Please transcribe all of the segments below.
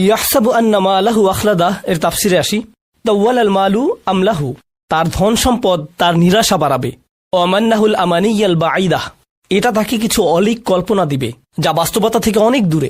ইয়াহসাবু আন্না মালাহু আখলাদা এর তাফসিরে আসি, তাওয়াল আল মালু আমলাহু, তার ধন সম্পদ তার নিরাশা বাড়াবে। ওয়ামান্নাহুল আমানিয়াল বাঈদা, এটা তাকে কিছু অলিক কল্পনা দিবে যা বাস্তবতা থেকে অনেক দূরে,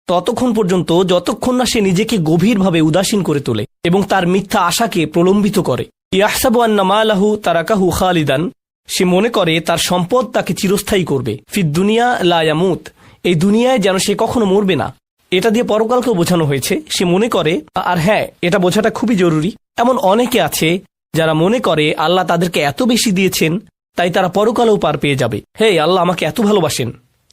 ততক্ষণ পর্যন্ত যতক্ষণ না সে নিজেকে গভীরভাবে উদাসীন করে তোলে এবং তার মিথ্যা আশাকে প্রলম্বিত করে। ইয়াহসাবু আন্না মালাহু তারাকাহু খালিদান, সে মনে করে তার সম্পদ তাকে চিরস্থায়ী করবে। ফিদ দুনিয়া লা ইয়ামুত, এই দুনিয়ায় যেন সে কখনো মরবে না। এটা দিয়ে পরকালকেও বোঝানো হয়েছে। সে মনে করে, আর হ্যাঁ, এটা বোঝাটা খুবই জরুরি, এমন অনেকে আছে যারা মনে করে আল্লাহ তাদেরকে এত বেশি দিয়েছেন তাই তারা পরকালেও পার পেয়ে যাবে। হে, আল্লাহ আমাকে এত ভালোবাসেন,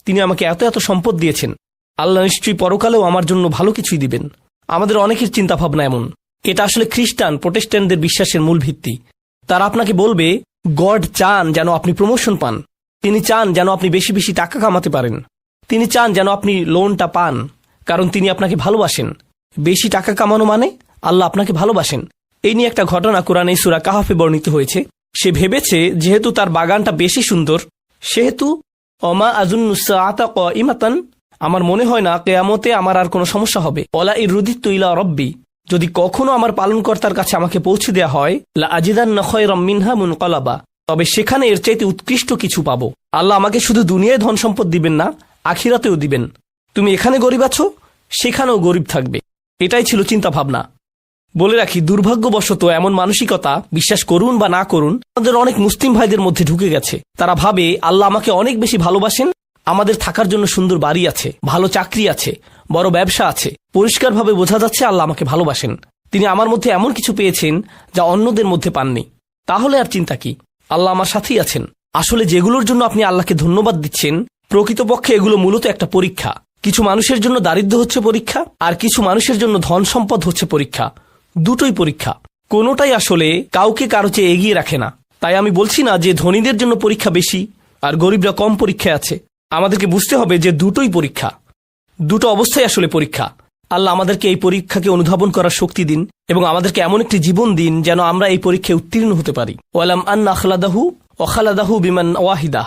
তিনি আমাকে এত এত সম্পদ দিয়েছেন, আল্লাহ নিশ্চয়ই পরকালেও আমার জন্য ভালো কিছুই দিবেন। আমাদের অনেকের চিন্তাভাবনা এমন। এটা আসলে খ্রিস্টান প্রোটেস্ট্যান্টদের বিশ্বাসের মূল ভিত্তি। তারা আপনাকে বলবে গড চান যেন আপনি প্রমোশন পান, তিনি চান যেন আপনি বেশি বেশি টাকা কামাতে পারেন, তিনি চান যেন আপনি লোনটা পান, কারণ তিনি আপনাকে ভালোবাসেন। বেশি টাকা কামানো মানে আল্লাহ আপনাকে ভালোবাসেন। এই নিয়ে একটা ঘটনা কোরআনে সূরা কাহফে বর্ণিত হয়েছে। সে ভেবেছে যেহেতু তার বাগানটা বেশি সুন্দর, সেহেতু অমা আযুন্নুস সাআতা কাইমাতান, আমার মনে হয় না কিয়ামতে আমার আর কোনো সমস্যা হবে। ওয়ালা ইরুদিতু ইলা রাব্বি, যদি কখনো আমার পালনকর্তার কাছে আমাকে পৌঁছে দেয়া হয়, লা আজিদান্না খায়রাম মিনহা মুনকালাবা, তবে সেখানে এর চাইতে উৎকৃষ্ট কিছু পাবো। আল্লাহ আমাকে শুধু দুনিয়ায় ধন সম্পদ দিবেন না, আখিরাতেও দিবেন। তুমি এখানে গরিব আছো, সেখানেও গরিব থাকবে। এটাই ছিল চিন্তা ভাবনা। বলে রাখি, দুর্ভাগ্যবশত এমন মানসিকতা, বিশ্বাস করুন বা না করুন, আমাদের অনেক মুসলিম ভাইদের মধ্যে ঢুকে গেছে। তারা ভাবে আল্লাহ আমাকে অনেক বেশি ভালোবাসেন, আমাদের থাকার জন্য সুন্দর বাড়ি আছে, ভালো চাকরি আছে, বড় ব্যবসা আছে, পরিষ্কারভাবে বোঝা যাচ্ছে আল্লাহ আমাকে ভালোবাসেন, তিনি আমার মধ্যে এমন কিছু পেয়েছেন যা অন্যদের মধ্যে পাননি। তাহলে আর চিন্তা কি, আল্লাহ আমার সাথেই আছেন। আসলে যেগুলোর জন্য আপনি আল্লাহকে ধন্যবাদ দিচ্ছেন, প্রকৃতপক্ষে এগুলো মূলত একটা পরীক্ষা। কিছু মানুষের জন্য দারিদ্র্য হচ্ছে পরীক্ষা, আর কিছু মানুষের জন্য ধন সম্পদ হচ্ছে পরীক্ষা। দুটোই পরীক্ষা, কোনোটাই আসলে কাউকে কারো চেয়ে এগিয়ে রাখে না। তাই আমি বলছি না যে ধনীদের জন্য পরীক্ষা বেশি আর গরিবরা কম পরীক্ষায় আছে। আমাদেরকে বুঝতে হবে যে দুটোই পরীক্ষা, দুটো অবস্থায় আসলে পরীক্ষা। আল্লাহ আমাদেরকে এই পরীক্ষাকে অনুধাবন করার শক্তি দিন এবং আমাদেরকে এমন একটি জীবন দিন যেন আমরা এই পরীক্ষায় উত্তীর্ণ হতে পারি। ওয়ালাম আন্না আখলাদাহু ও খালাদাহু বিমান ওয়াহিদা,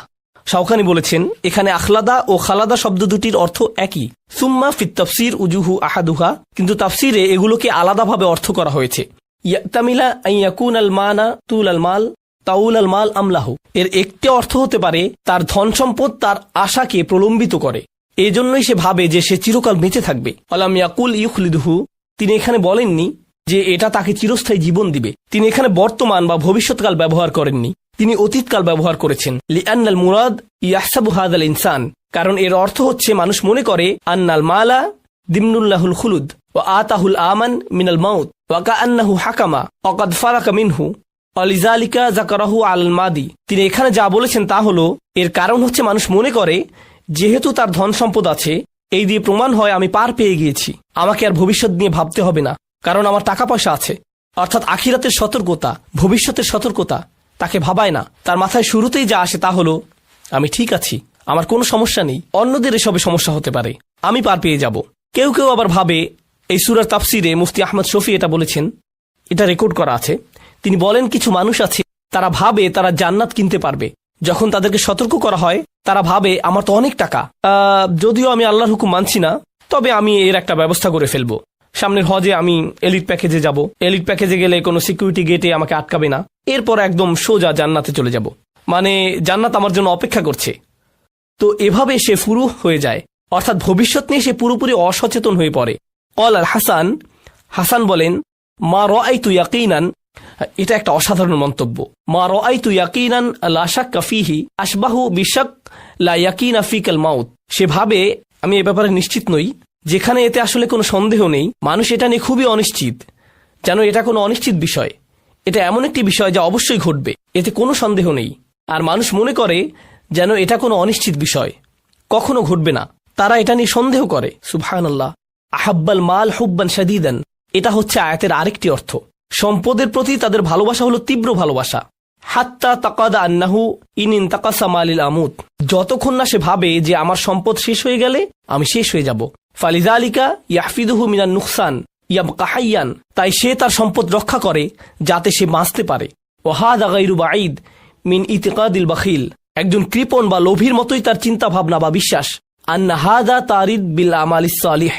শাওকানি বলেছেন এখানে আখলাদা ও খালাদা শব্দ দুটির অর্থ একই। সুম্মা ফিত তাফসির উজুহু আহাদুহা, কিন্তু তাফসিরে এগুলোকে আলাদাভাবে অর্থ করা হয়েছে। ইয়াতামিলা আইয়াকুন আল মানা তুল আল মাল তাউল আল মাল আমলাহু, এর একটি অর্থ হতে পারে তার ধন সম্পদ তার আশাকে প্রলম্বিত করে, এজন্যই সে ভাবে যে সে চিরকাল বেঁচে থাকবে। আলাম ইয়াকুল ইউখলিদুহু, তিনি এখানে বলেননি যে এটা তাকে চিরস্থায়ী জীবন দিবে। তিনি এখানে বর্তমান বা ভবিষ্যৎকাল ব্যবহার করেননি, তিনি অতীতকাল ব্যবহার করেছেন। লিআন্নাল মুরাদ ইয়াহসাবু হাযাল ইনসান, কারণ এর অর্থ হচ্ছে মানুষ মনে করে আন্নাল মালা দিমনুল্লাহুল খুলুদ ওয়া আতাহুল আমান মিনাল মাউত ওয়া কাআন্নাহু হাকামা ওয়া কাদ ফারাকা মিনহু অলিজালিকা যাকারাহু আল মাদি। তিনি এখানে যা বলেছেন তা হলো, এর কারণ হচ্ছে মানুষ মনে করে যেহেতু তার ধন সম্পদ আছে, এই দিয়ে প্রমাণ হয় আমি পার পেয়ে গিয়েছি, আমাকে আর ভবিষ্যৎ নিয়ে ভাবতে হবে না, কারণ আমার টাকা পয়সা আছে। অর্থাৎ আখিরাতের সতর্কতা, ভবিষ্যতের সতর্কতা তাকে ভাবায় না। তার মাথায় শুরুতেই যা আসে তা হলো আমি ঠিক আছি, আমার কোনো সমস্যা নেই, অন্যদের এসবে সমস্যা হতে পারে, আমি পার পেয়ে যাব। কেউ কেউ আবার ভাবে, এই সূরার তাফসিরে মুফতি আহমদ শফি এটা বলেছেন, এটা রেকর্ড করা আছে। তিনি বলেন কিছু মানুষ আছে তারা ভাবে তারা জান্নাত কিনতে পারবে। যখন তাদেরকে সতর্ক করা হয় তারা ভাবে আমার তো অনেক টাকা, যদিও আমি আল্লাহর হুকুম মানছি না, তবে আমি এর একটা ব্যবস্থা করে ফেলবো। সামনের হজে আমি এলিট প্যাকেজে যাব, এলিট প্যাকেজে গেলে কোনো সিকিউরিটি গেটে আমাকে আটকাবে না, এরপর একদম সোজা জান্নাতে চলে যাব, মানে জান্নাত আমার জন্য অপেক্ষা করছে। তো এভাবে সে ফুরু হয়ে যায়, অর্থাৎ ভবিষ্যৎ নিয়ে সে পুরোপুরি অসচেতন হয়ে পড়ে। ক্বাল আল হাসান, হাসান বলেন মা রাআইতু ইয়াকিনান, এটা একটা অসাধারণ মন্তব্য। মা রাআইতু ইয়াকিনান লা শাক্কা ফীহি আশবাহু বিশাক লা ইয়াকিনা ফিকাল মাউত, সে ভাবে আমি এ ব্যাপারে নিশ্চিত নই, যেখানে এতে আসলে কোনো সন্দেহ নেই। মানুষ এটা নিয়ে খুবই অনিশ্চিত, যেন এটা কোনো অনিশ্চিত বিষয়। এটা এমন একটি বিষয় যা অবশ্যই ঘটবে, এতে কোনো সন্দেহ নেই। আর মানুষ মনে করে যেন এটা কোনো অনিশ্চিত বিষয়, কখনো ঘটবে না, তারা এটা নিয়ে সন্দেহ করে। সুবহানাল্লাহ। আহাব্বাল মাল হুব্বান শাদীদান, এটা হচ্ছে আয়াতের আরেকটি অর্থ। সম্পদের প্রতি তাদের ভালোবাসা হলো তীব্র ভালোবাসা। হাত্তা তাকাদা আন্নাহু ইন ইনতাকাসা মালিল আমুত, যতক্ষণ না সে ভাবে যে আমার সম্পদ শেষ হয়ে গেলে আমি শেষ হয়ে যাব। ফালিযালিকা ইয়াহফিদুহু মিনান নুকসান ইয়াবকা হাইয়ান, তাই সে তার সম্পদ রক্ষা করে যাতে সে বাঁচতে পারে। ওয়া হাযা গায়রু বাঈদ মিন ইতিকাদিল বাখিল, একজন কৃপণ বা লোভীর মতোই তার চিন্তা ভাবনা বা বিশ্বাস। আন্না হাযা তারিদ বিল আমালিস সালিহ,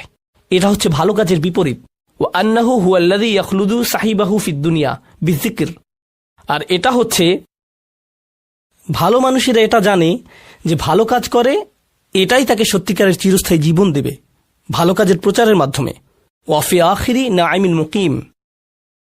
এটা হচ্ছে ভালো কাজের বিপরীত। ও আন্নাহু হুয়াল্লাযী ইয়াখলুদু সাহিবাহু ফিদ দুনিয়া বিযিকর। আর এটা হচ্ছে ভালো মানুষেরা এটা জানে যে ভালো কাজ করে এটাই তাকে সত্যিকারের চিরস্থায়ী জীবন দেবে, ভালো কাজের প্রচারের মাধ্যমে। ওয়াফি আখিরি নাঈমিল মুকিম।